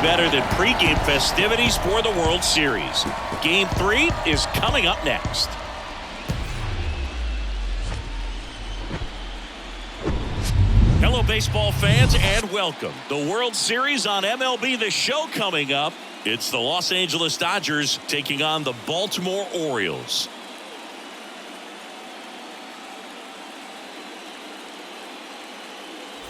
better than pregame festivities for the World Series. Game 3 is coming up next. Hello, baseball fans, and welcome. The World Series on MLB The Show coming up. It's the Los Angeles Dodgers taking on the Baltimore Orioles.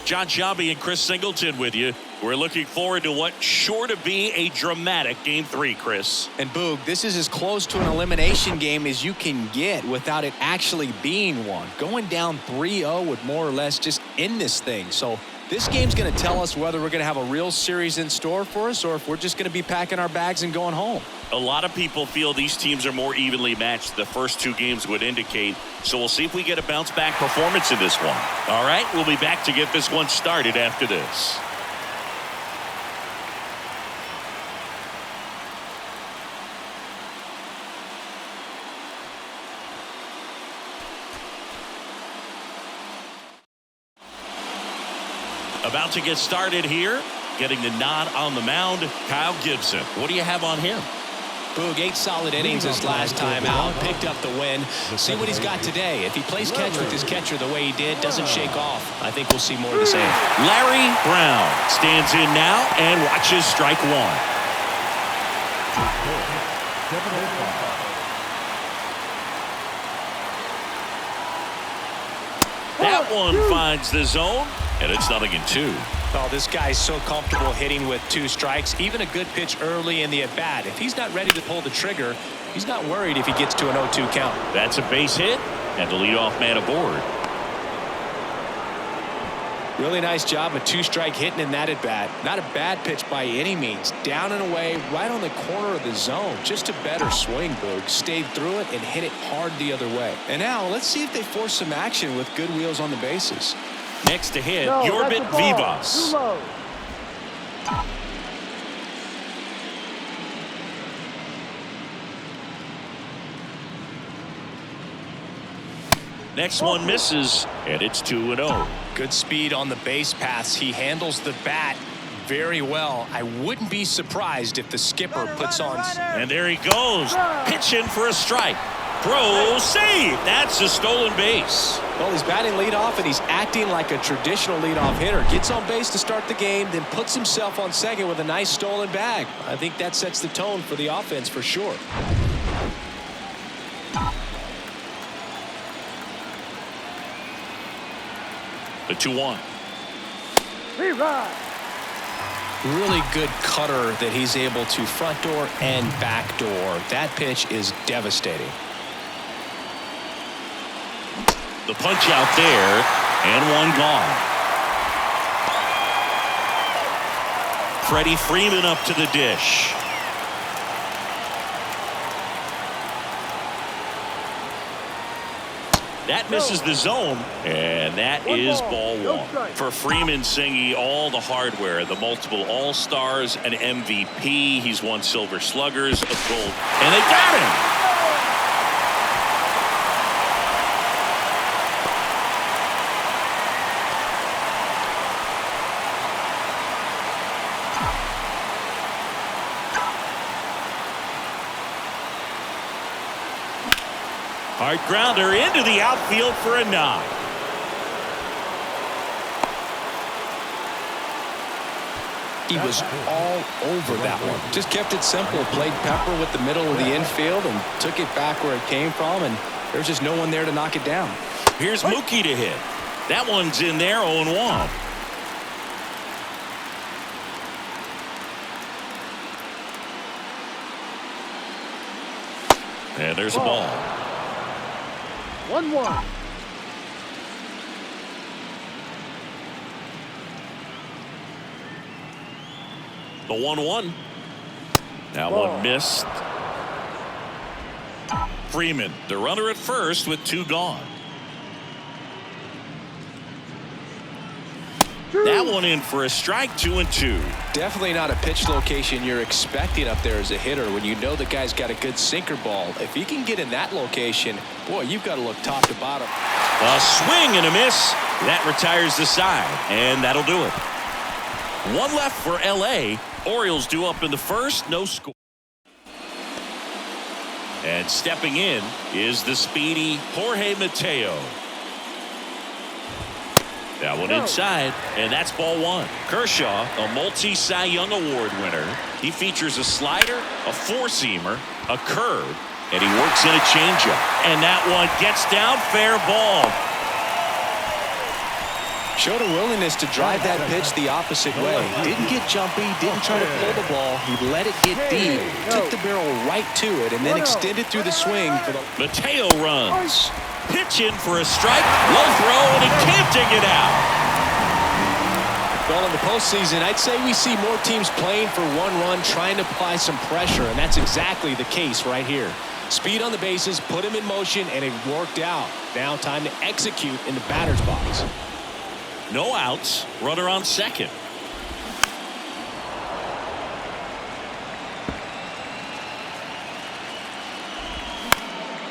John Shabby and Chris Singleton with you. We're looking forward to what's sure to be a dramatic Game 3, Chris. And Boog, this is as close to an elimination game as you can get without it actually being one. Going down 3-0 would more or less just end this thing. So this game's going to tell us whether we're going to have a real series in store for us or if we're just going to be packing our bags and going home. A lot of people feel these teams are more evenly matched. The first two games would indicate. So we'll see if we get a bounce-back performance in this one. All right, we'll be back to get this one started after this. About to get started here. Getting the nod on the mound, Kyle Gibson. What do you have on him? Boog, 8 solid innings his last time out, picked up the win. See what he's got today. If he plays catch with his catcher the way he did, doesn't shake off, I think we'll see more of the same. Larry Brown stands in now and watches strike one. That one finds the zone, and it's 0-2. Oh, this guy's so comfortable hitting with 2 strikes. Even a good pitch early in the at-bat. If he's not ready to pull the trigger, he's not worried if he gets to an 0-2 count. That's a base hit, and the leadoff man aboard. Really nice job, a 2-strike hitting in that at-bat. Not a bad pitch by any means. Down and away, right on the corner of the zone. Just a better swing, Boog. Stayed through it and hit it hard the other way. And now, let's see if they force some action with good wheels on the bases. Next to hit, Yorbit Vivas. Next one misses, and it's 2-0. Good speed on the base paths. He handles the bat very well. I wouldn't be surprised if the skipper puts on. And there he goes, pitching for a strike. Throw, save. That's a stolen base. Well, he's batting leadoff, and he's acting like a traditional leadoff hitter. Gets on base to start the game, then puts himself on second with a nice stolen bag. I think that sets the tone for the offense for sure. The 2-1. Really good cutter that he's able to front door and back door. That pitch is devastating. The punch out there, and one gone. Freddie Freeman up to the dish. That misses the zone, and that is ball one. For Freeman, singing all the hardware, the multiple All-Stars, an MVP. He's won Silver Sluggers, a gold, and they got him. Hard grounder into the outfield for a knock. He was all over that one. Just kept it simple. Played pepper with the middle of the infield and took it back where it came from, and there's just no one there to knock it down. Here's Mookie to hit. That one's in there, 0-1. And there's a ball. 1-1. The 1-1. That one missed. Freeman, the runner at first with 2 gone. That one in for a strike, 2-2. Definitely not a pitch location you're expecting up there as a hitter when you know the guy's got a good sinker ball. If he can get in that location, boy, you've got to look top to bottom. A swing and a miss. That retires the side, and that'll do it. One left for L.A. Orioles due up in the first, no score. And stepping in is the speedy Jorge Mateo. That one inside, and that's ball one. Kershaw, a multi-Cy Young Award winner. He features a slider, a four-seamer, a curve, and he works in a changeup. And that one gets down, fair ball. Showed a willingness to drive that pitch the opposite way. Didn't get jumpy, didn't try to pull the ball. He let it get deep, took the barrel right to it, and then extended through the swing for the... Mateo runs. Pitch in for a strike. Low throw, and he can't dig it out. Well, in the postseason, I'd say we see more teams playing for one run, trying to apply some pressure, and that's exactly the case right here. Speed on the bases, put him in motion, and it worked out. Now time to execute in the batter's box. No outs. Runner on second.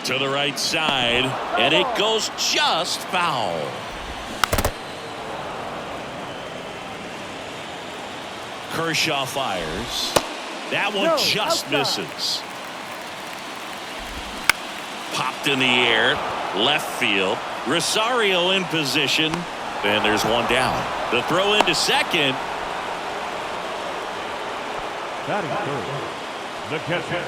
To the right side, and it goes just foul. Kershaw fires. That one just misses. Popped in the air, left field. Rosario in position, and there's one down. The throw into second. The catcher.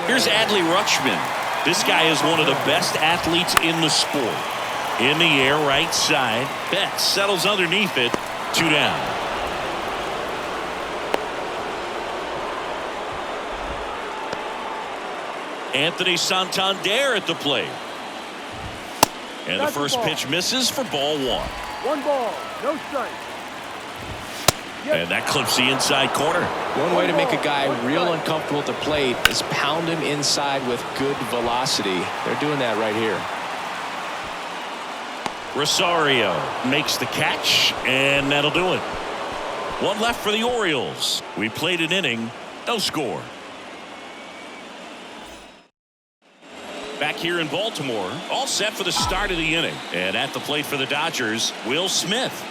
Here's Adley Rutschman. This guy is one of the best athletes in the sport. In the air, right side. Betts settles underneath it. Two down. Anthony Santander at the plate. And the first pitch misses for ball one. 1 ball, no strike. And that clips the inside corner. One way to make a guy real uncomfortable at the plate is pound him inside with good velocity. They're doing that right here. Rosario makes the catch, and that'll do it. One left for the Orioles. We played an inning, no score. Back here in Baltimore, all set for the start of the inning. And at the plate for the Dodgers, Will Smith.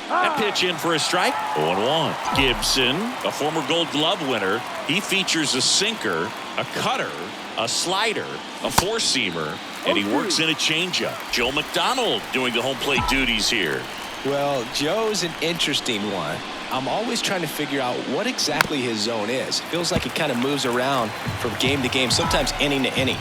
That pitch in for a strike. 0-1. Gibson, a former Gold Glove winner. He features a sinker, a cutter, a slider, a four-seamer, and he works in a changeup. Joe McDonald doing the home plate duties here. Well, Joe's an interesting one. I'm always trying to figure out what exactly his zone is. Feels like he kind of moves around from game to game, sometimes inning to inning.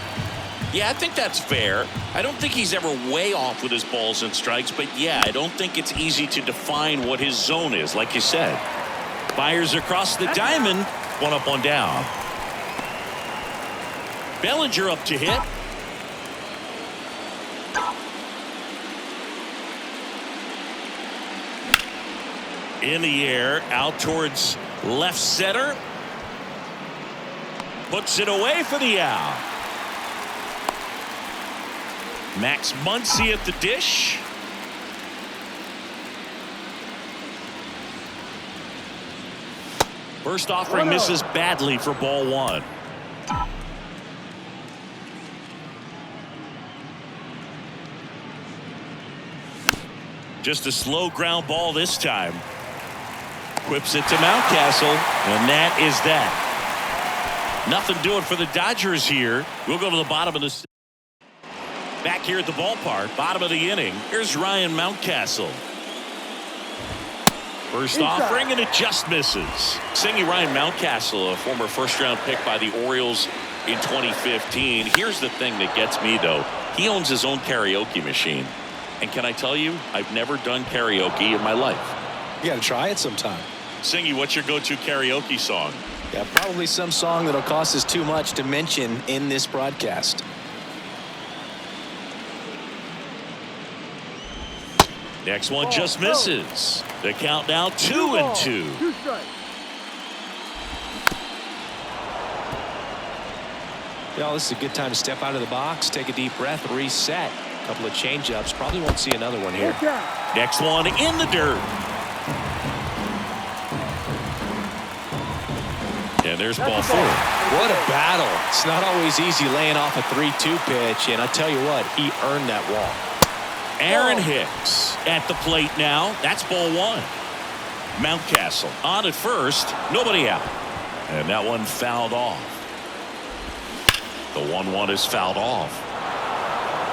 Yeah, I think that's fair. I don't think he's ever way off with his balls and strikes, but yeah, I don't think it's easy to define what his zone is, like you said. Fires across the diamond, one up, one down. Bellinger up to hit. In the air, out towards left center. Puts it away for the out. Max Muncy at the dish. First offering misses badly for ball one. Just a slow ground ball this time. Whips it to Mountcastle, and that is that. Nothing doing for the Dodgers here. We'll go to the bottom of the... Back here at the ballpark, bottom of the inning, here's Ryan Mountcastle. First offering, and it just misses. Singing Ryan Mountcastle, a former first-round pick by the Orioles in 2015. Here's the thing that gets me, though. He owns his own karaoke machine. And can I tell you, I've never done karaoke in my life. You got to try it sometime. Singy, what's your go-to karaoke song? Yeah, probably some song that'll cost us too much to mention in this broadcast. Next one just misses. The count now 2-2. Well, this is a good time to step out of the box, take a deep breath, reset. A couple of change-ups. Probably won't see another one here. Next one in the dirt. And there's ball four. What a battle. It's not always easy laying off a 3-2 pitch, and I tell you what, he earned that walk. Aaron Hicks at the plate now. That's ball one. Mountcastle on at first, nobody out. And that one fouled off. The 1-1 is fouled off.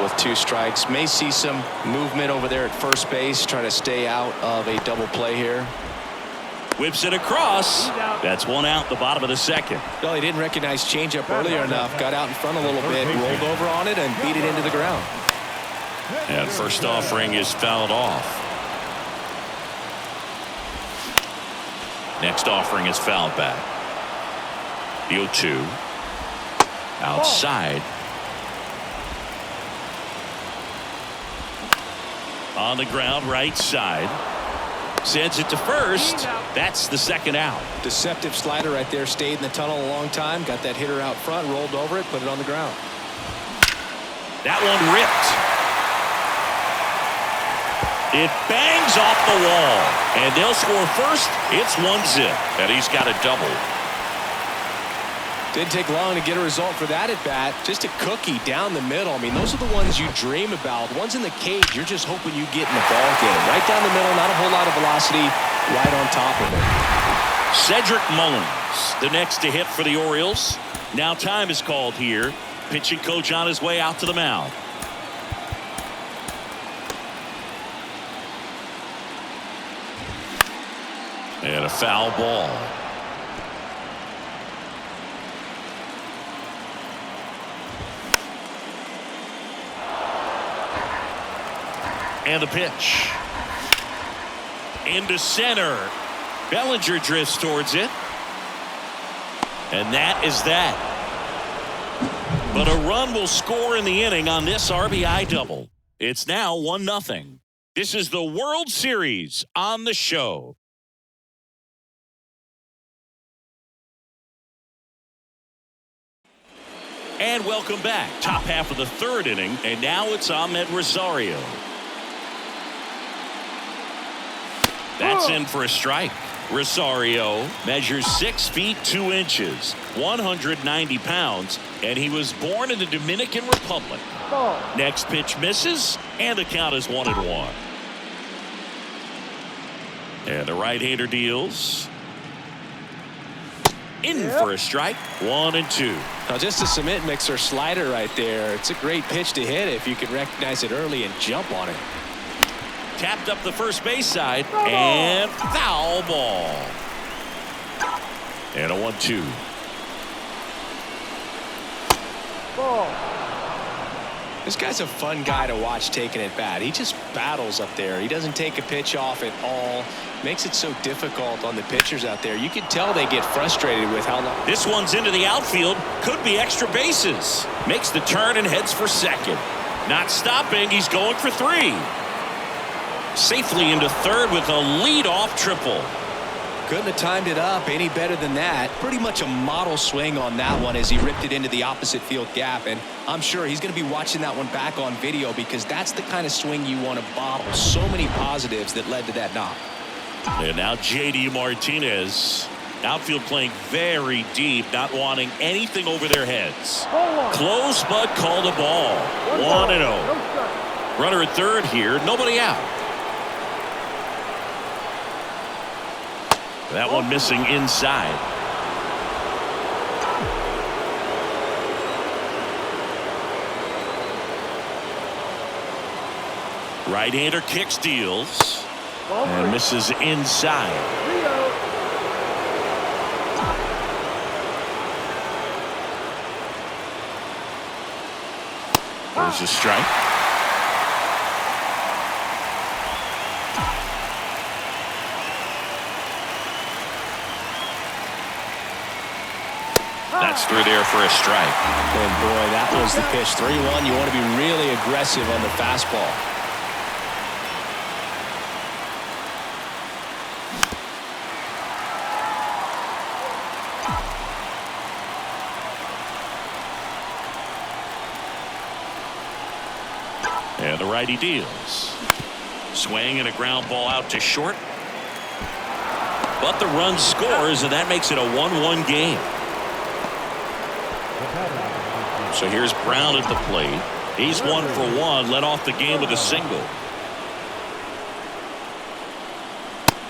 With 2 strikes, may see some movement over there at first base, trying to stay out of a double play here. Whips it across. That's 1 out, the bottom of the second. Well, he didn't recognize changeup earlier enough, got out in front a little bit, rolled over on it, and beat it into the ground. And first offering is fouled off. Next offering is fouled back. The 0-2. Outside. On the ground, right side. Sends it to first. That's the second out. Deceptive slider right there. Stayed in the tunnel a long time. Got that hitter out front. Rolled over it. Put it on the ground. That one ripped. It bangs off the wall. And they'll score first. It's 1-0. And he's got a double. Didn't take long to get a result for that at bat. Just a cookie down the middle. I mean, those are the ones you dream about. Ones in the cage, you're just hoping you get in the ball game. Right down the middle, not a whole lot of velocity, right on top of it. Cedric Mullins, the next to hit for the Orioles. Now time is called here. Pitching coach on his way out to the mound. And a foul ball. And the pitch. Into center. Bellinger drifts towards it. And that is that. But a run will score in the inning on this RBI double. It's now 1-0. This is the World Series on the show. And welcome back. Top half of the 3rd inning. And now it's Ahmed Rosario. That's in for a strike. Rosario measures 6 feet 2 inches, 190 pounds, and he was born in the Dominican Republic. Next pitch misses, and the count is 1-1. And the right-hander deals. In for a strike, 1-2. Now just a cement mixer slider right there. It's a great pitch to hit if you can recognize it early and jump on it. Tapped up the first base side, and foul ball. And a 1-2. This guy's a fun guy to watch taking at bat. He just battles up there. He doesn't take a pitch off at all. Makes it so difficult on the pitchers out there. You can tell they get frustrated with how long. This one's into the outfield. Could be extra bases. Makes the turn and heads for second. Not stopping. He's going for 3. Safely into third with a leadoff triple. Couldn't have timed it up any better than that. Pretty much a model swing on that one as he ripped it into the opposite field gap. And I'm sure he's going to be watching that one back on video because that's the kind of swing you want to bottle. So many positives that led to that knock. And now J.D. Martinez. Outfield playing very deep, not wanting anything over their heads. Close but called a ball. 1-0. Runner at third here. Nobody out. That one missing inside. Right-hander kicks, deals, and misses inside. There's a strike. That's through there for a strike. And boy, that was the pitch. 3-1. You want to be really aggressive on the fastball. And the righty deals. Swing and a ground ball out to short. But the run scores, and that makes it a 1-1 game. So here's Brown at the plate. He's 1 for 1, led off the game with a single.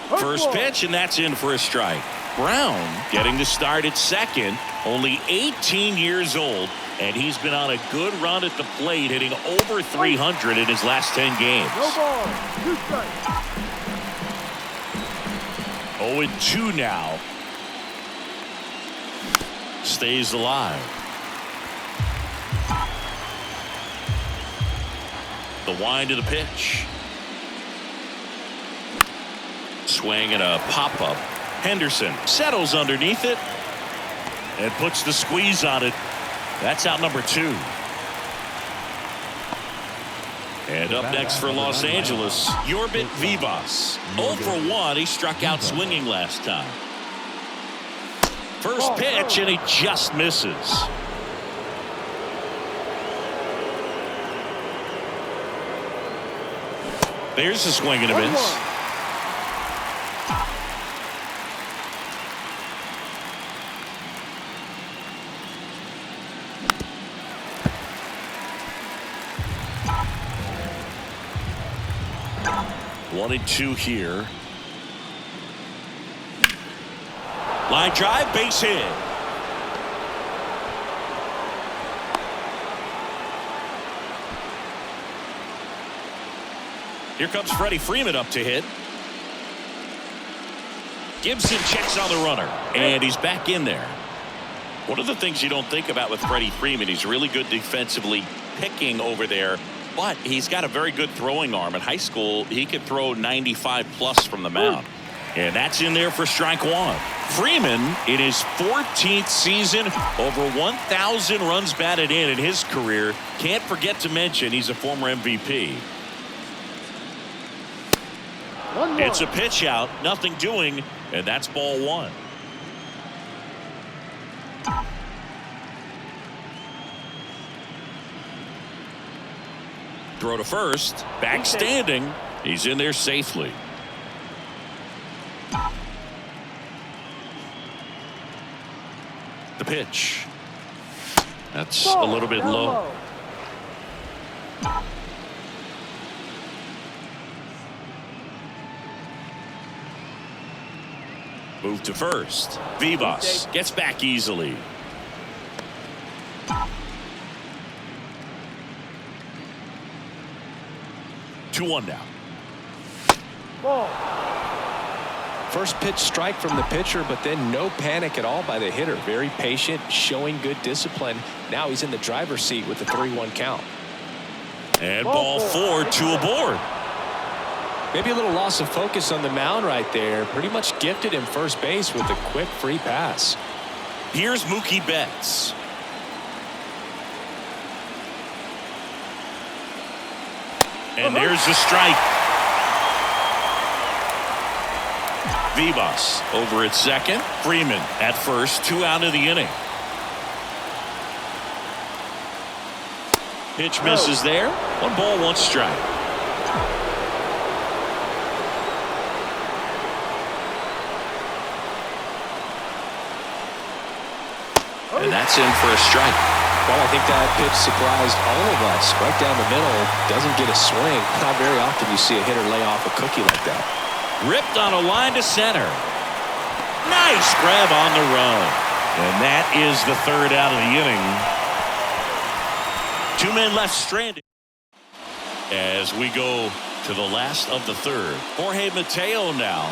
First pitch, and that's in for a strike. Brown getting the start at second, only 18 years old, and he's been on a good run at the plate, hitting over 300 in his last 10 games. No ball. 2 strikes. 0-2 now. Stays alive. The wind of the pitch. Swing and a pop-up. Henderson settles underneath it and puts the squeeze on it. That's out number 2. And up next for Los Angeles, Yorbit Vivas. 0 for 1. He struck out swinging last time. First pitch, and he just misses. There's a swing and a miss. One and 2 here. Line drive, base hit. Here comes Freddie Freeman up to hit. Gibson checks on the runner, and he's back in there. One of the things you don't think about with Freddie Freeman, he's really good defensively picking over there, but he's got a very good throwing arm. In high school, he could throw 95 plus from the mound. And that's in there for strike 1. Freeman, in his 14th season, over 1,000 runs batted in his career. Can't forget to mention he's a former MVP. It's a pitch out, nothing doing, and that's ball 1. Throw to first, back standing. He's in there safely. The pitch. That's a little bit low. Move to first. Vivas gets back easily. Two one now. Ball. First pitch strike from the pitcher, but then no panic at all by the hitter. Very patient, showing good discipline. Now he's in the driver's seat with the 3-1 count. And ball 4, 2 aboard. Maybe a little loss of focus on the mound right there. Pretty much gifted him first base with a quick free pass. Here's Mookie Betts. And there's the strike. Vivas over at second. Freeman at first. 2 out of the inning. Pitch misses there. 1 ball, 1 strike. And that's in for a strike. Well, I think that pitch surprised all of us. Right down the middle, doesn't get a swing. Not very often you see a hitter lay off a cookie like that. Ripped on a line to center. Nice grab on the run. And that is the 3rd out of the inning. 2 men left stranded. As we go to the last of the 3rd. Jorge Mateo now.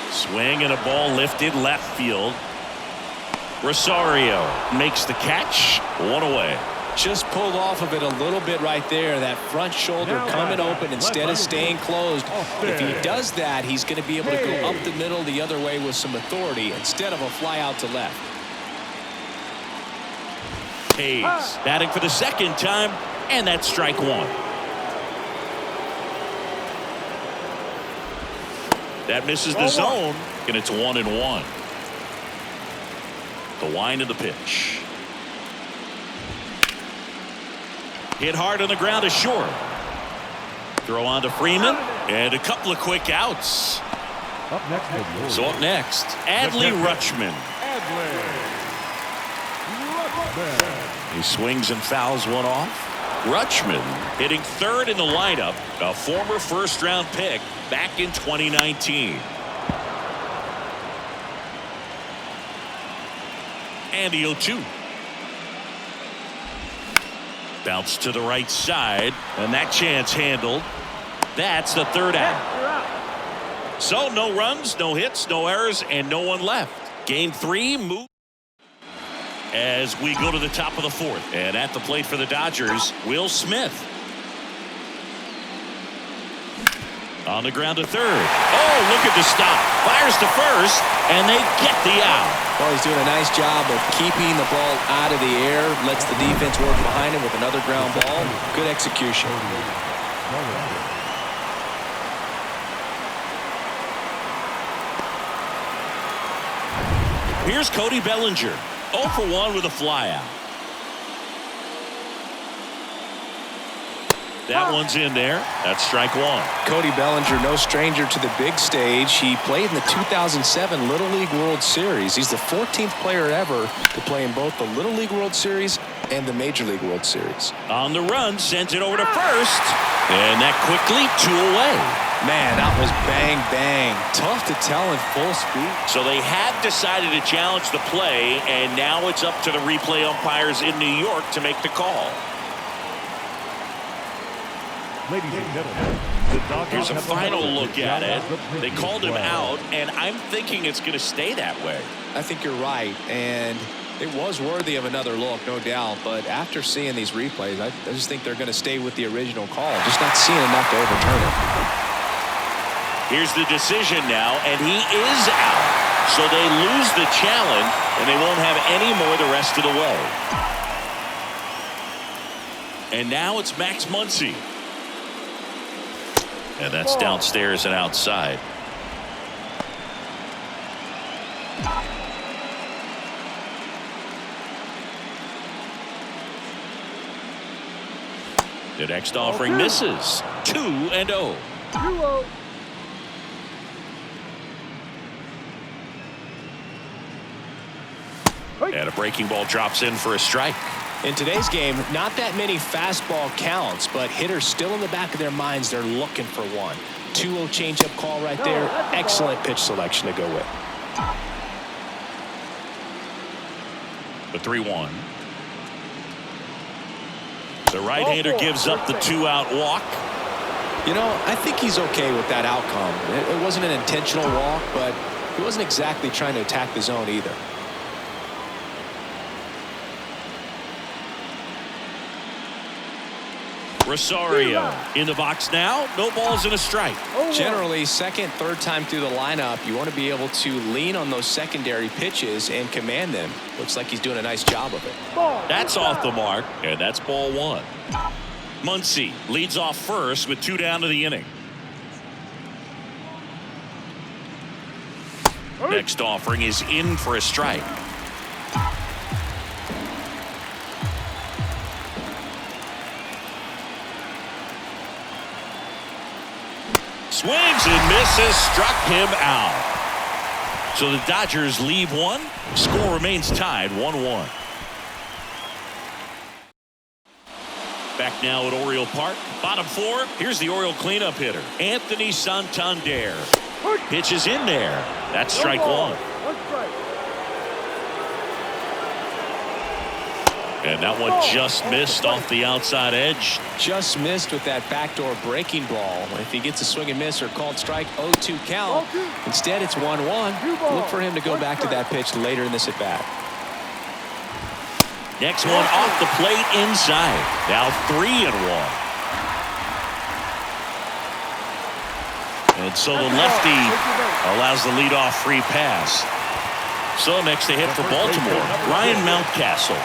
Swing and a ball lifted left field. Rosario makes the catch. 1 away. Just pulled off of it a little bit right there. That front shoulder coming open instead of staying closed. If he does that, he's going to be able to go up the middle the other way with some authority instead of a fly out to left. Hayes batting for the 2nd time, and that's strike 1. That misses the zone, and it's 1-1. The wind of the pitch. Hit hard on the ground is short. Throw on to Freeman, and a couple of quick outs. Up next. So up next, Adley Rutschman. He swings and fouls one off. Rutschman hitting third in the lineup, a former first-round pick back in 2019. And the 0-2. Bounce to the right side, and that chance handled. That's the third out. So no runs, no hits, no errors, and no one left. Game 3 move as we go to the top of the fourth. And at the plate for the Dodgers, Will Smith. On the ground to third. Oh, look at the stop. Fires to first, and they get the out. Well, he's doing a nice job of keeping the ball out of the air. Lets the defense work behind him with another ground ball. Good execution. Here's Cody Bellinger. 0 for 1 with a flyout. That one's in there. That's strike one. Cody Bellinger, no stranger to the big stage. He played in the 2007 Little League World Series. He's the 14th player ever to play in both the Little League World Series and the Major League World Series. On the run, sends it over to first. And that quickly 2 away. Man, that was bang, bang. Tough to tell in full speed. So they have decided to challenge the play, and now it's up to the replay umpires in New York to make the call. Ladies and gentlemen, the Dodgers Here's a have the final ball look to at John it. Ross They called him 12. out, and I'm thinking it's going to stay that way. I think you're right, and it was worthy of another look, no doubt. But after seeing these replays, I just think they're going to stay with the original call. Just not seeing enough to overturn it. Here's the decision now, and he is out. So they lose the challenge, and they won't have any more the rest of the way. And now it's Max Muncy. And that's downstairs and outside. The next offering misses. 2-0. And a breaking ball drops in for a strike. In today's game, not that many fastball counts, but hitters still in the back of their minds, they're looking for one. 2-0 changeup call right there. Excellent pitch selection to go with. The 3-1. The right-hander gives up the 2-out walk. You know, I think he's okay with that outcome. It wasn't an intentional walk, but he wasn't exactly trying to attack the zone either. Rosario in the box now. No balls and a strike. Generally, second, third time through the lineup, you want to be able to lean on those secondary pitches and command them. Looks like he's doing a nice job of it. That's off the mark, and that's ball one. Muncy leads off first with 2 down to the inning. Next offering is in for a strike. Swings and misses, struck him out. So the Dodgers leave one. Score remains tied 1-1. Back now at Oriole Park. Bottom 4. Here's the Oriole cleanup hitter, Anthony Santander. Pitch is in there. That's strike one. And that one just missed off the outside edge. Just missed with that backdoor breaking ball. If he gets a swing and miss or called strike, 0-2 count. Instead, it's 1-1. Look for him to go back to that pitch later in this at-bat. Next one off the plate inside. Now 3-1. And so the lefty allows the leadoff free pass. So next they hit for Baltimore, Ryan Mountcastle.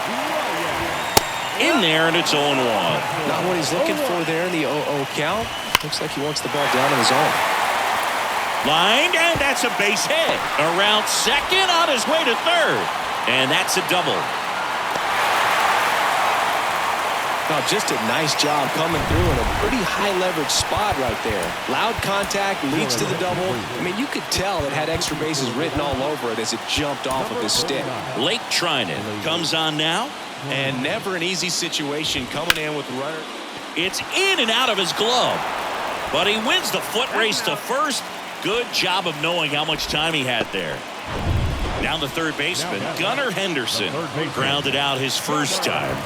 In there, and it's 0-1. Not what he's looking for there in the 0-0 count. Looks like he wants the ball down in his own. Lined, and that's a base hit. Around second, on his way to third. And that's a double. Now, just a nice job coming through in a pretty high leverage spot right there. Loud contact leads to the double. I mean, you could tell it had extra bases written all over it as it jumped off of his stick. Blake Trinan comes on now. And never an easy situation coming in with the runner. It's in and out of his glove. But he wins the foot race to first. Good job of knowing how much time he had there. Down the third baseman, Gunnar Henderson grounded out his first time.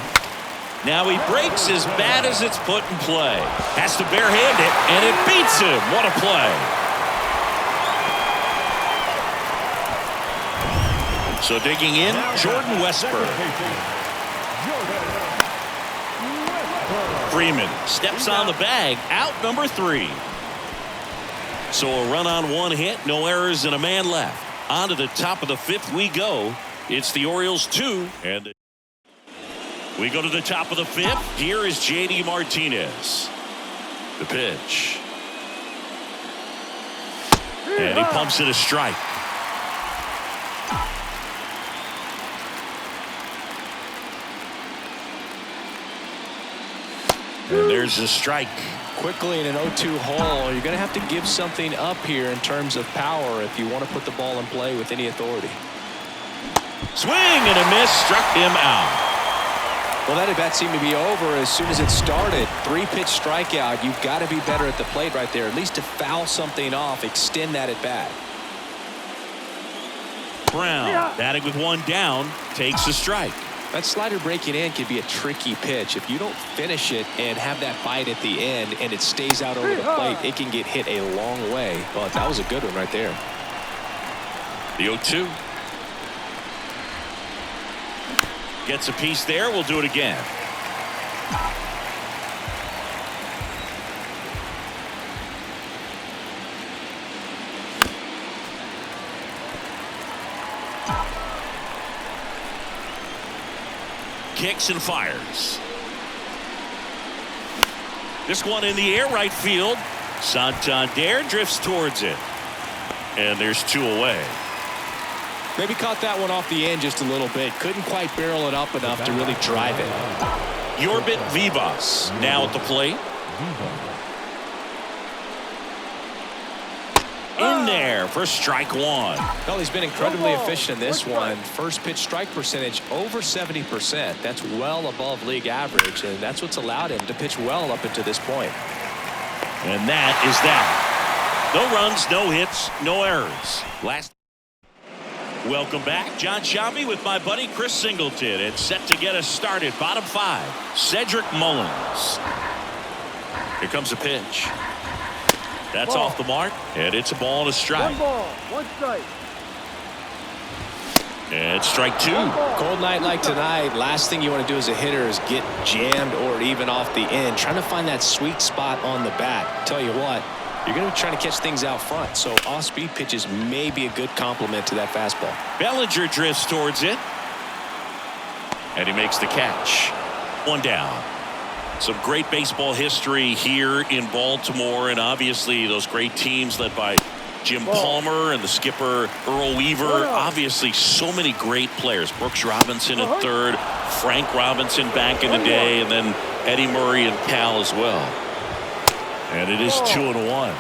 Now he breaks as bad as it's put in play. Has to barehand it, and it beats him. What a play. So digging in, Jordan Westburg. Freeman steps on the bag, out number 3. So a run on 1 hit, no errors, and a man left. On to the top of the 5th we go. It's the Orioles 2, and we go to the top of the 5th. Here is J.D. Martinez. The pitch. And he pumps it a strike. And there's a strike. Quickly in an 0-2 hole, you're going to have to give something up here in terms of power if you want to put the ball in play with any authority. Swing and a miss, struck him out. Well, that at bat seemed to be over as soon as it started. 3-pitch strikeout. You've got to be better at the plate right there, at least to foul something off, extend that at bat. Brown, batting with 1 down, takes a strike. That slider breaking in can be a tricky pitch. If you don't finish it and have that bite at the end and it stays out over the plate, it can get hit a long way. But that was a good one right there. The 0-2. Gets a piece there. We'll do it again. Kicks and fires. This one in the air, right field. Santander drifts towards it. And there's 2 away. Maybe caught that one off the end just a little bit. Couldn't quite barrel it up enough to really drive it. Yorbit Vivas now at the plate. In there for strike 1. Well, he's been incredibly efficient in this one. First pitch strike percentage over 70%. That's well above league average, and that's what's allowed him to pitch well up until this point. And that is that. No runs, no hits, no errors. Welcome back. John Sciambi with my buddy Chris Singleton, and set to get us started. Bottom 5, Cedric Mullins. Here comes a pitch. That's off the mark, and it's a ball and a strike. 1 ball, 1 strike. And strike 2. Cold night like tonight, last thing you want to do as a hitter is get jammed or even off the end. Trying to find that sweet spot on the bat. Tell you what, you're going to be trying to catch things out front, so off-speed pitches may be a good complement to that fastball. Bellinger drifts towards it, and he makes the catch. 1 down. Some great baseball history here in Baltimore, and obviously those great teams led by Jim Palmer and the skipper Earl Weaver. Obviously so many great players. Brooks Robinson at third, Frank Robinson back in the day, and then Eddie Murray and Cal as well. And it is 2-1.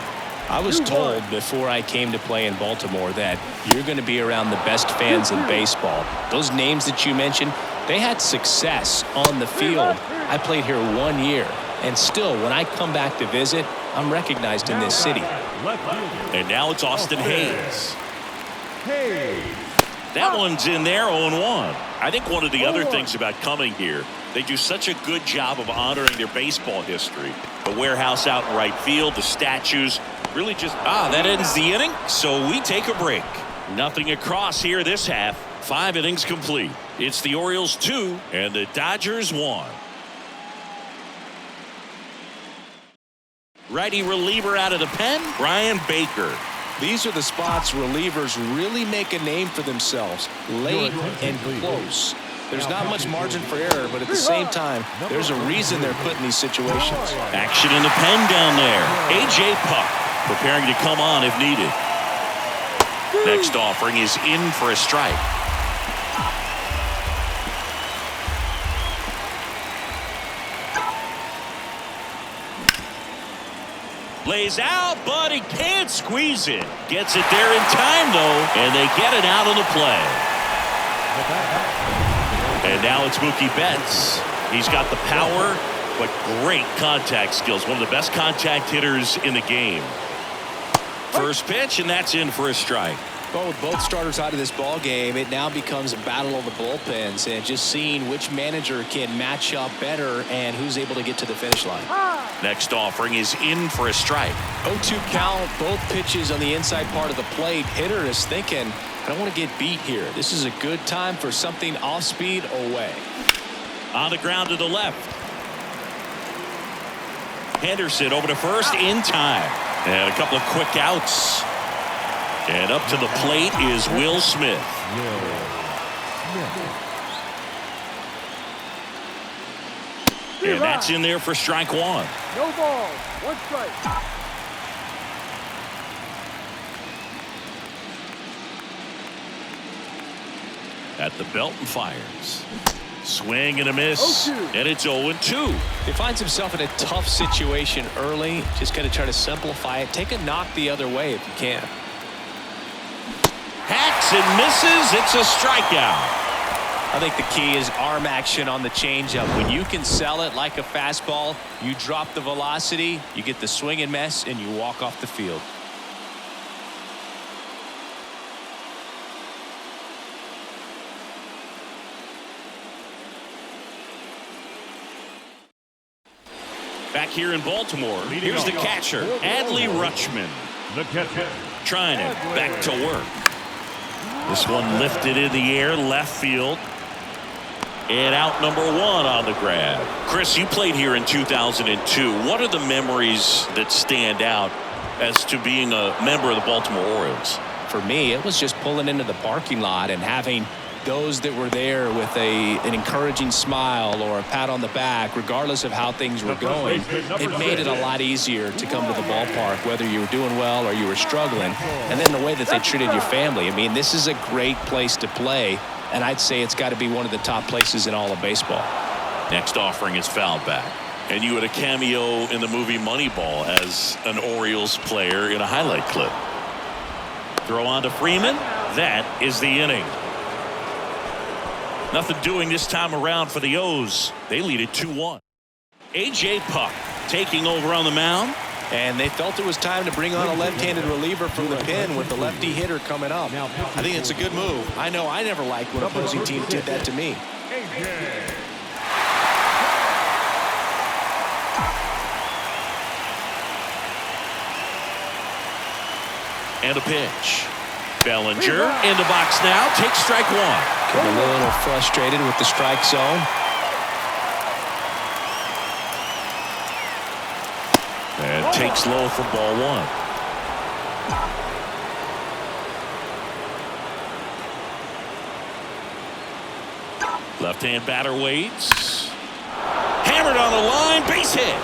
I was told before I came to play in Baltimore that you're going to be around the best fans in baseball. Those names that you mentioned, they had success on the field. I played here 1 year, and still, when I come back to visit, I'm recognized in this city. And now it's Austin Hayes. That one's in there, 0-1. I think one of the other things about coming here, they do such a good job of honoring their baseball history. The warehouse out in right field, the statues, really just, that ends the inning, so we take a break. Nothing across here this half. 5 innings complete. It's the Orioles 2 and the Dodgers 1. Righty reliever out of the pen, Brian Baker. These are the spots relievers really make a name for themselves. Late and close. There's not much margin for error, but at the same time, there's a reason they're put in these situations. Action in the pen down there. A.J. Puck preparing to come on if needed. Next offering is in for a strike. Lays out, but he can't squeeze it. Gets it there in time, though, and they get it out on the play. And now it's Mookie Betts. He's got the power, but great contact skills. One of the best contact hitters in the game. First pitch, and that's in for a strike. Well, with both starters out of this ball game, it now becomes a battle of the bullpens and just seeing which manager can match up better and who's able to get to the finish line. Next offering is in for a strike. 0-2 count, both pitches on the inside part of the plate. Hitter is thinking, I don't want to get beat here. This is a good time for something off speed away. On the ground to the left. Henderson over to first in time. And a couple of quick outs. And up to the plate is Will Smith. And that's in there for strike one. No ball, one strike. At the belt and fires. Swing and a miss. 0-2. And it's 0-2. He finds himself in a tough situation early. Just got to try to simplify it. Take a knock the other way if you can. Hacks and misses. It's a strikeout. I think the key is arm action on the changeup. When you can sell it like a fastball, you drop the velocity, you get the swing and miss, and you walk off the field. Back here in Baltimore, here's the catcher, Adley Rutschman. The catcher. Trying it back to work. This one lifted in the air, left field. And out number one on the grab. Chris, you played here in 2002. What are the memories that stand out as to being a member of the Baltimore Orioles? For me, it was just pulling into the parking lot and having those that were there with an encouraging smile or a pat on the back, regardless of how things were going. It made it a lot easier to come to the ballpark, whether you were doing well or you were struggling. And then the way that they treated your family. I mean, this is a great place to play, and I'd say it's got to be one of the top places in all of baseball. Next offering is fouled back. And you had a cameo in the movie Moneyball as an Orioles player in a highlight clip. Throw on to Freeman. That is the inning. Nothing doing this time around for the O's. They lead it 2-1. A.J. Puck taking over on the mound. And they felt it was time to bring on a left-handed reliever from the pen with the lefty hitter coming up. I think it's a good move. I know I never liked when opposing teams did that to me. And a pitch. Bellinger in the box now. Takes strike one. Getting a little frustrated with the strike zone. And takes low for ball one. Left-hand batter waits. Hammered on the line. Base hit.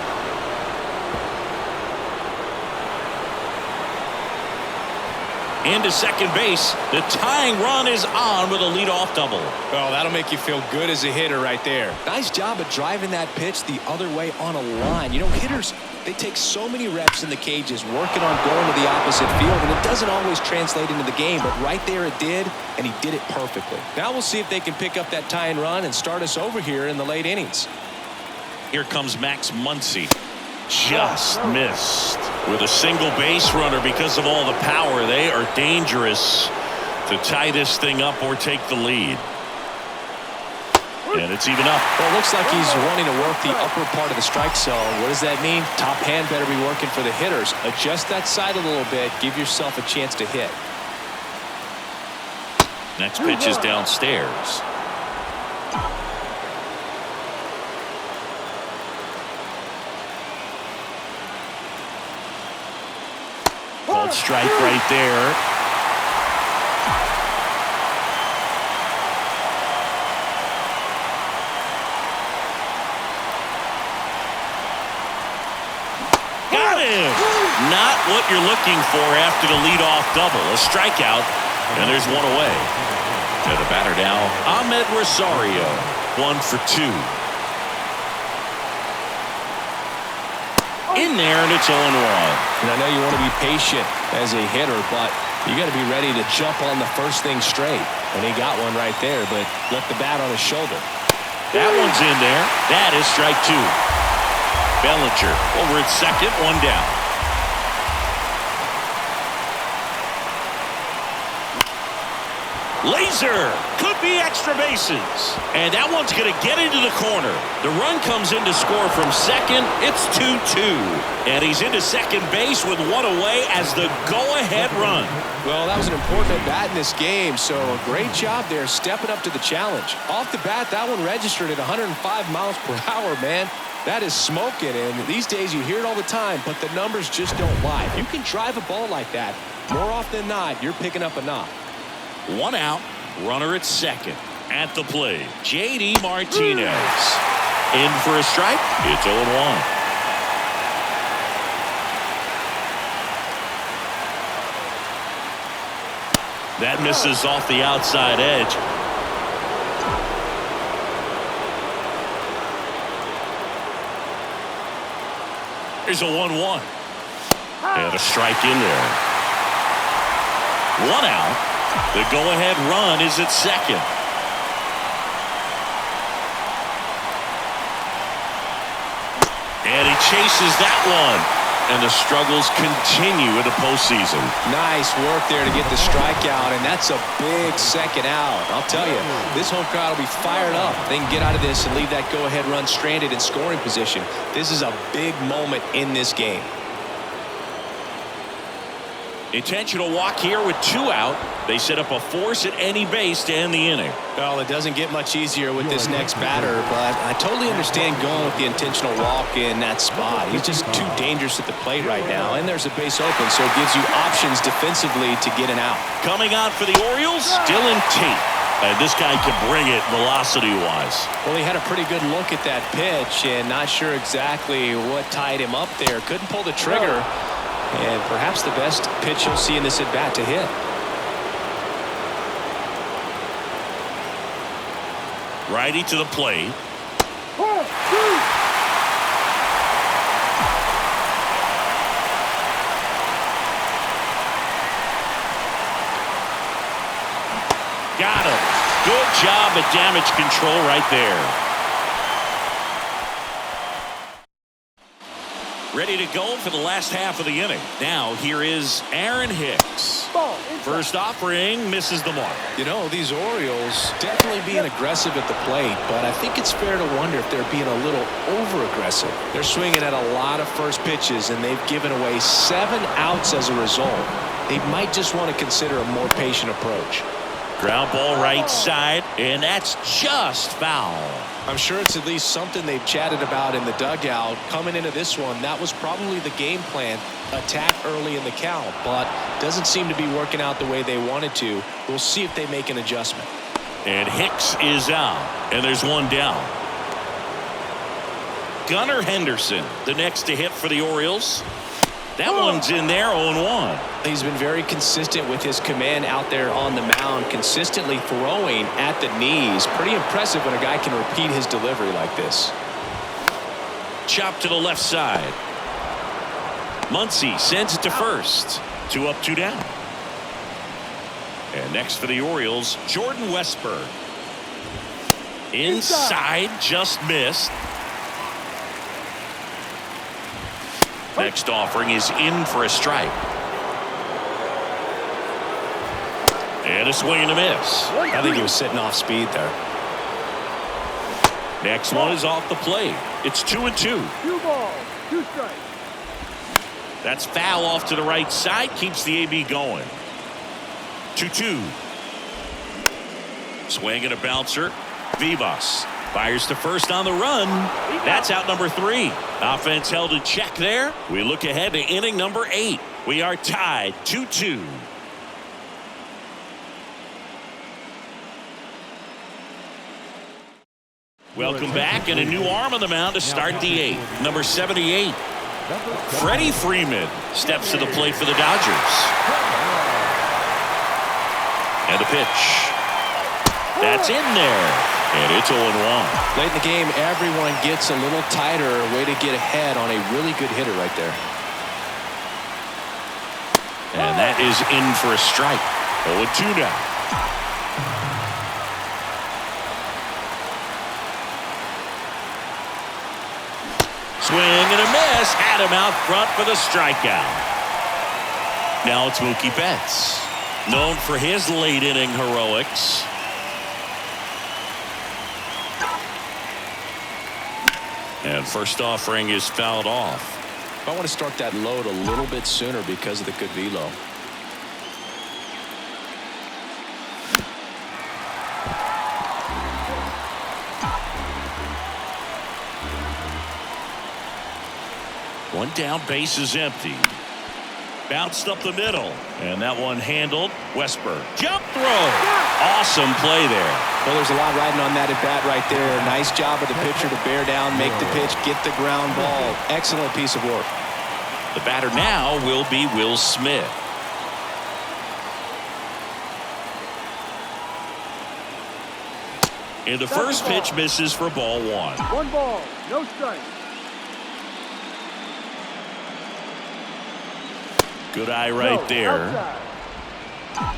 Into second base. The tying run is on with a leadoff double. Well, that'll make you feel good as a hitter right there. Nice job of driving that pitch the other way on a line. You know, hitters, they take so many reps in the cages working on going to the opposite field, and it doesn't always translate into the game, but right there it did, and he did it perfectly. Now we'll see if they can pick up that tying run and start us over here in the late innings. Here comes Max Muncy. Just missed with a single base runner because of all the power. They are dangerous to tie this thing up or take the lead. And it's even up. Well, it looks like he's wanting to work the upper part of the strike zone. What does that mean? Top hand better be working for the hitters. Adjust that side a little bit. Give yourself a chance to hit. Next pitch is downstairs. Called strike right there. Got him. Not what you're looking for after the leadoff double. A strikeout, and there's one away. To the batter now, Ahmed Rosario. 1 for 2. In there, and it's 0-1. And I know you want to be patient as a hitter, but You got to be ready to jump on the first thing straight. And he got one right there, but left the bat on his shoulder. That one's in there. That is strike two. Bellinger over at second, one down. Laser could be extra bases, and that one's going to get into the corner. The run comes in to score from second. It's 2-2, and he's into second base with one away as the go-ahead run. Well, that was an important at bat in this game, so a great job there stepping up to the challenge. Off the bat, that one registered at 105 miles per hour, man. That is smoking, and these days you hear it all the time, but the numbers just don't lie. If you can drive a ball like that, more often than not, you're picking up a knock. One out, runner at second. At the plate, J.D. Martinez. In for a strike. It's 0-1. That misses off the outside edge. Here's a 1-1. And a strike in there. One out. The go-ahead run is at second. And he chases that one. And the struggles continue in the postseason. Nice work there to get the strikeout, and that's a big second out. I'll tell you, this home crowd will be fired up. They can get out of this and leave that go-ahead run stranded in scoring position. This is a big moment in this game. Intentional walk here with two out. They set up a force at any base to end the inning. Well, it doesn't get much easier with this next batter, but I totally understand going with the intentional walk in that spot. He's just too dangerous at the plate right now, and there's a base open, so it gives you options defensively to get an out. Coming out for the Orioles, Dylan Tate. And this guy can bring it velocity-wise. Well, he had a pretty good look at that pitch, and not sure exactly what tied him up there. Couldn't pull the trigger. And perhaps the best pitch you'll see in this at-bat to hit. Righty to the plate. Got him. Good job at damage control right there. Ready to go for the last half of the inning. Now here is Aaron Hicks. First offering misses the mark. You know, these Orioles definitely being aggressive at the plate, but I think it's fair to wonder if they're being a little over-aggressive. They're swinging at a lot of first pitches, and they've given away 7 outs as a result. They might just want to consider a more patient approach. Ground ball right side, and that's just foul. I'm sure it's at least something they've chatted about in the dugout. Coming into this one, that was probably the game plan. Attack early in the count, but doesn't seem to be working out the way they wanted to. We'll see if they make an adjustment. And Hicks is out, and there's one down. Gunnar Henderson, the next to hit for the Orioles. That one's in there, 0-1. He's been very consistent with his command out there on the mound, consistently throwing at the knees. Pretty impressive when a guy can repeat his delivery like this. Chop to the left side. Muncy sends it to first. 2 up, 2 down. And next for the Orioles, Jordan Westburg. Inside, just missed. Next offering is in for a strike. And a swing and a miss. I think he was sitting off speed there. Next one is off the plate. It's 2-2. 2 balls, 2 strikes. That's foul off to the right side. Keeps the AB going. 2-2. Swing and a bouncer. Vivas fires to first on the run. That's out number 3. Offense held in check there. We look ahead to inning number 8. We are tied 2-2. Welcome back, and a new arm on the mound to start the 8th. Number 78. Freddie Freeman steps to the plate for the Dodgers. And a pitch. That's in there. And it's 0-1. Late in the game, everyone gets a little tighter. Way to get ahead on a really good hitter right there. And that is in for a strike. 0-2 now. Swing and a miss. Had him out front for the strikeout. Now it's Mookie Betts, known for his late inning heroics. And first offering is fouled off. I want to start that load a little bit sooner because of the good velo. One down, base is empty. Bounced up the middle, and that one handled. Westberg, jump throw. Awesome play there. Well, there's a lot riding on that at bat right there. Nice job of the pitcher to bear down, make the pitch, get the ground ball. Excellent piece of work. The batter now will be Will Smith. And the first pitch misses for ball one. 1 ball, no strike. Good eye right there. Outside.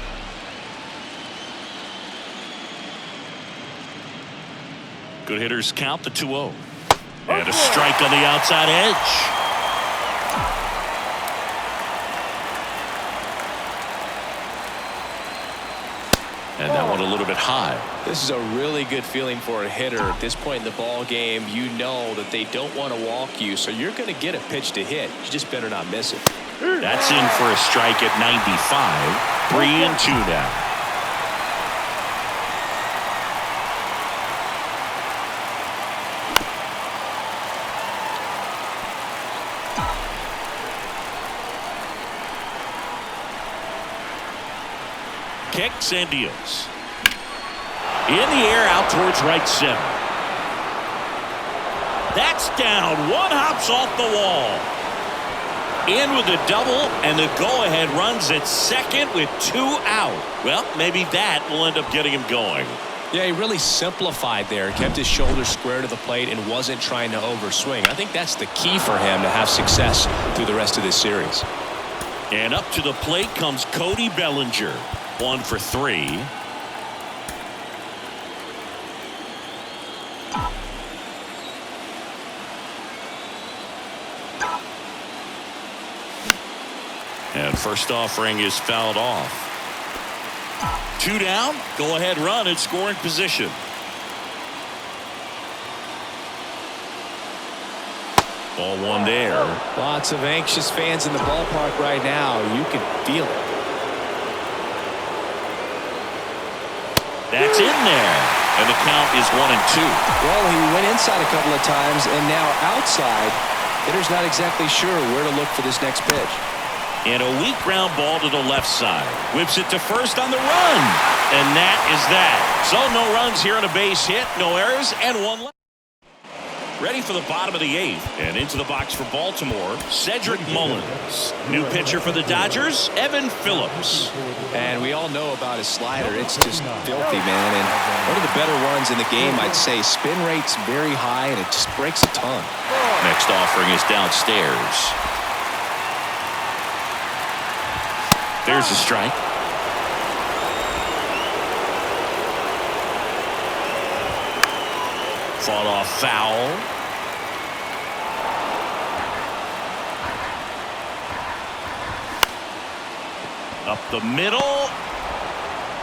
Good hitters count the 2-0. And a strike on the outside edge. And that one a little bit high. This is a really good feeling for a hitter at this point in the ball game. You know that they don't want to walk you, so you're going to get a pitch to hit. You just better not miss it. That's in for a strike at 95. 3-2 now. Kicks and deals. In the air out towards right center. That's down. One hops off the wall. In with a double, and the go-ahead runs at second with 2 out. Well, maybe that will end up getting him going. Yeah, he really simplified there. Kept his shoulders square to the plate and wasn't trying to overswing. I think that's the key for him to have success through the rest of this series. And up to the plate comes Cody Bellinger. 1 for 3. And first offering is fouled off. 2 down. Go ahead run in scoring position. Ball 1 there. Lots of anxious fans in the ballpark right now. You can feel it. That's in there. And the count is 1-2. Well, he went inside a couple of times, and now outside. Hitter's not exactly sure where to look for this next pitch. And a weak ground ball to the left side. Whips it to first on the run. And that is that. So no runs here on a base hit. No errors and 1 left. Ready for the bottom of the 8th. And into the box for Baltimore, Cedric Mullins. New pitcher for the Dodgers, Evan Phillips. And we all know about his slider. It's just filthy, man. And one of the better ones in the game, I'd say. Spin rate's very high, and it just breaks a ton. Next offering is downstairs. There's a strike. Fought off foul. Up the middle.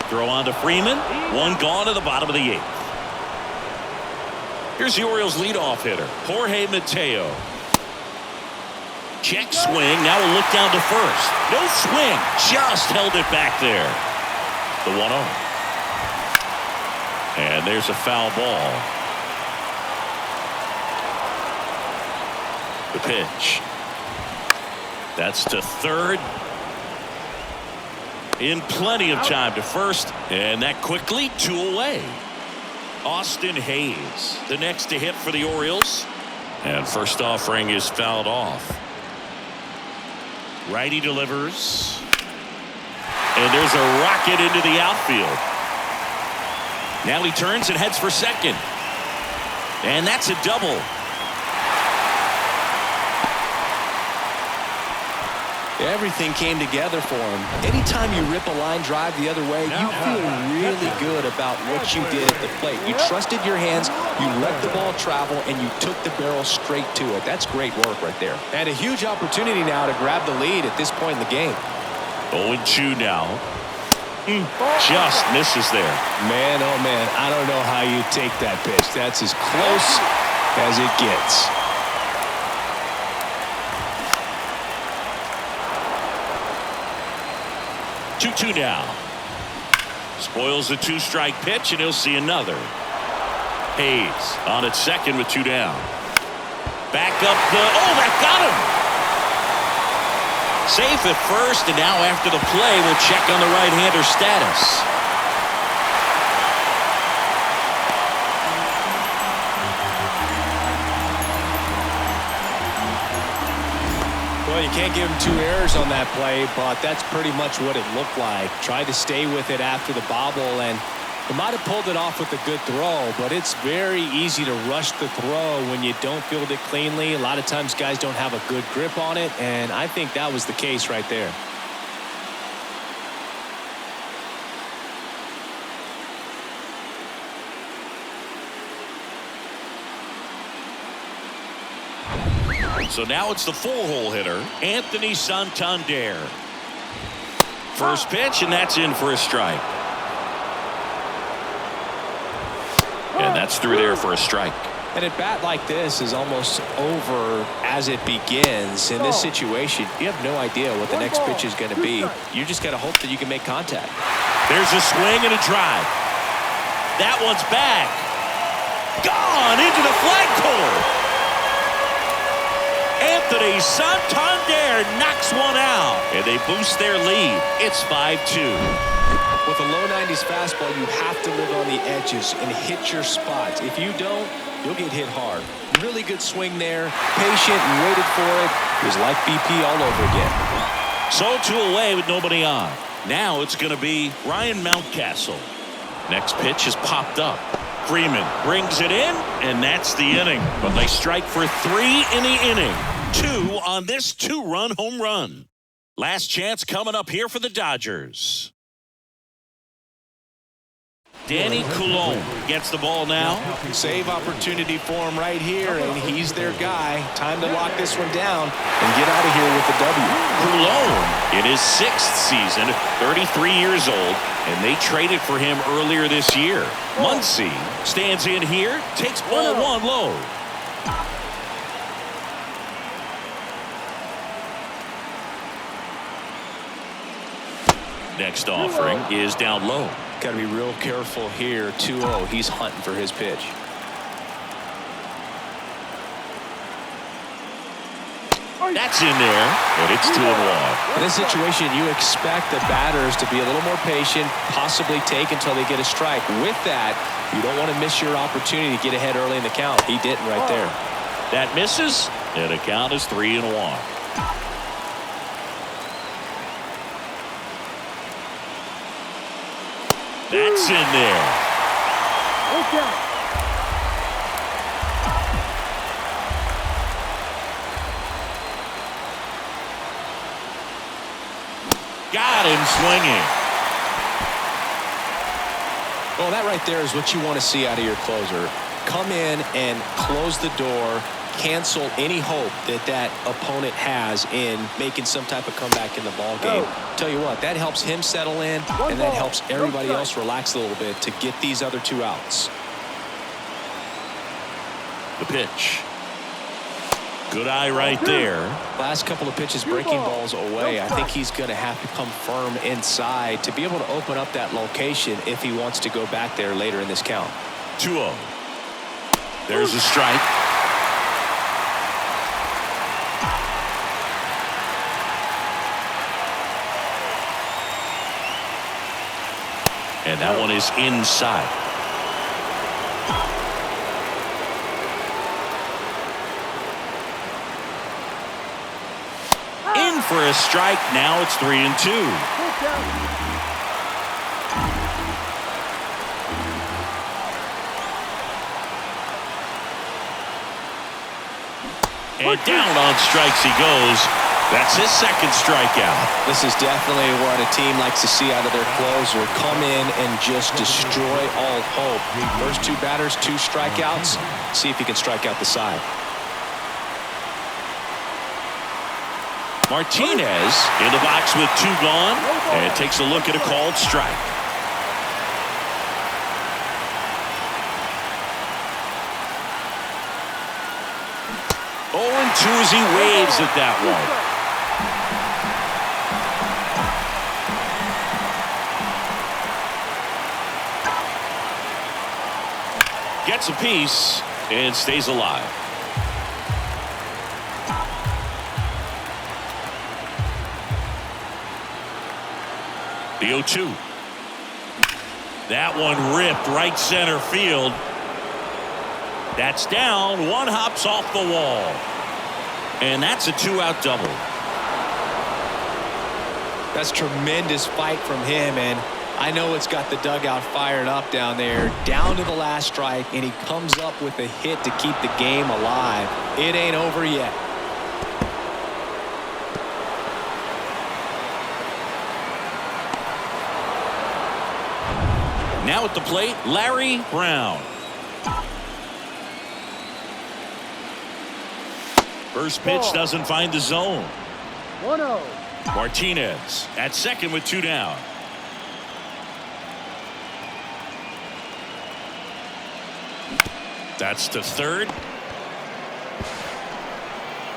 Throw on to Freeman. 1 gone to the bottom of the 8th. Here's the Orioles leadoff hitter, Jorge Mateo. Check swing. Now we'll look down to first. No swing. Just held it back there. The 1-0. And there's a foul ball. The pitch. That's to third. In plenty of time to first. And that quickly 2 away. Austin Hayes, the next to hit for the Orioles. And first offering is fouled off. Righty delivers. And there's a rocket into the outfield. Now he turns and heads for second. And that's a double. Everything came together for him. Anytime you rip a line drive the other way, you feel really good about what you did at the plate. You trusted your hands, you let the ball travel, and you took the barrel straight to it. That's great work right there. And a huge opportunity now to grab the lead at this point in the game. 0-2 now. Just misses there. Man, oh man, I don't know how you take that pitch. That's as close as it gets. Two now. Spoils the two-strike pitch, and he'll see another. Hayes on at second with 2 down. Back up the... Oh, that got him! Safe at first, and now after the play, we'll check on the right-hander status. Well, you can't give him 2 errors on that play, but that's pretty much what it looked like. Tried to stay with it after the bobble, and he might have pulled it off with a good throw, but it's very easy to rush the throw when you don't field it cleanly. A lot of times guys don't have a good grip on it, and I think that was the case right there. So now it's the full-hole hitter, Anthony Santander. First pitch, and that's in for a strike. And that's through there for a strike. And at bat like this is almost over as it begins. In this situation, you have no idea what the next pitch is going to be. You just got to hope that you can make contact. There's a swing and a drive. That one's back. Gone into the flagpole. Anthony Santander knocks one out, and they boost their lead. It's 5-2. With a low 90s fastball, you have to live on the edges and hit your spots. If you don't, you'll get hit hard. Really good swing there. Patient and waited for it. It was like BP all over again. So 2 away with nobody on. Now it's going to be Ryan Mountcastle. Next pitch has popped up. Freeman brings it in, and that's the inning. But they strike for 3 in the inning. 2 on this 2-run home run. Last chance coming up here for the Dodgers. Danny Coulomb gets the ball now. Save opportunity for him right here, and he's their guy. Time to lock this one down and get out of here with the W. Coulomb in his 6th season, 33 years old, and they traded for him earlier this year. Muncy stands in here, takes ball 1 low. Next offering is down low. Got to be real careful here. 2-0. He's hunting for his pitch. That's in there, and it's 2-1. In this situation, you expect the batters to be a little more patient, possibly take until they get a strike. With that, you don't want to miss your opportunity to get ahead early in the count. He didn't right there. That misses, and the count is 3-1. That's in there. Okay. Got him swinging. Well, that right there is what you want to see out of your closer. Come in and close the door, cancel any hope that that opponent has in making some type of comeback in the ball game. Tell you what, that helps him settle in, and that helps everybody else relax a little bit to get these other 2 outs. The pitch. Good eye right there. Last couple of pitches breaking balls away. I think he's going to have to come firm inside to be able to open up that location if he wants to go back there later in this count. 2-0. There's a strike. And that one is inside. In for a strike. Now it's 3-2. And down on strikes he goes. That's his second strikeout. This is definitely what a team likes to see out of their closer. Come in and just destroy all hope. First two batters, 2 strikeouts. See if he can strike out the side. Martinez in the box with 2 gone and takes a look at a called strike. Oh, and 2 as he waves at that one. Gets a piece and stays alive. The 0-2. That one ripped right center field. That's down. One hops off the wall. And that's a 2-out double. That's tremendous fight from him, and I know it's got the dugout fired up down there, down to the last strike, and he comes up with a hit to keep the game alive. It ain't over yet. Now at the plate, Larry Brown. First pitch doesn't find the zone. 1-0. Martinez at second with 2 down. That's to third.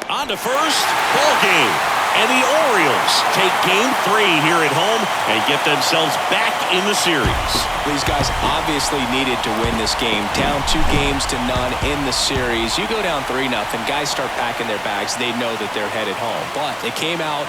On to first. Ball game. And the Orioles take game 3 here at home and get themselves back in the series. These guys obviously needed to win this game. Down 2 games to none in the series. You go down 3-0. Guys start packing their bags. They know that they're headed home. But they came out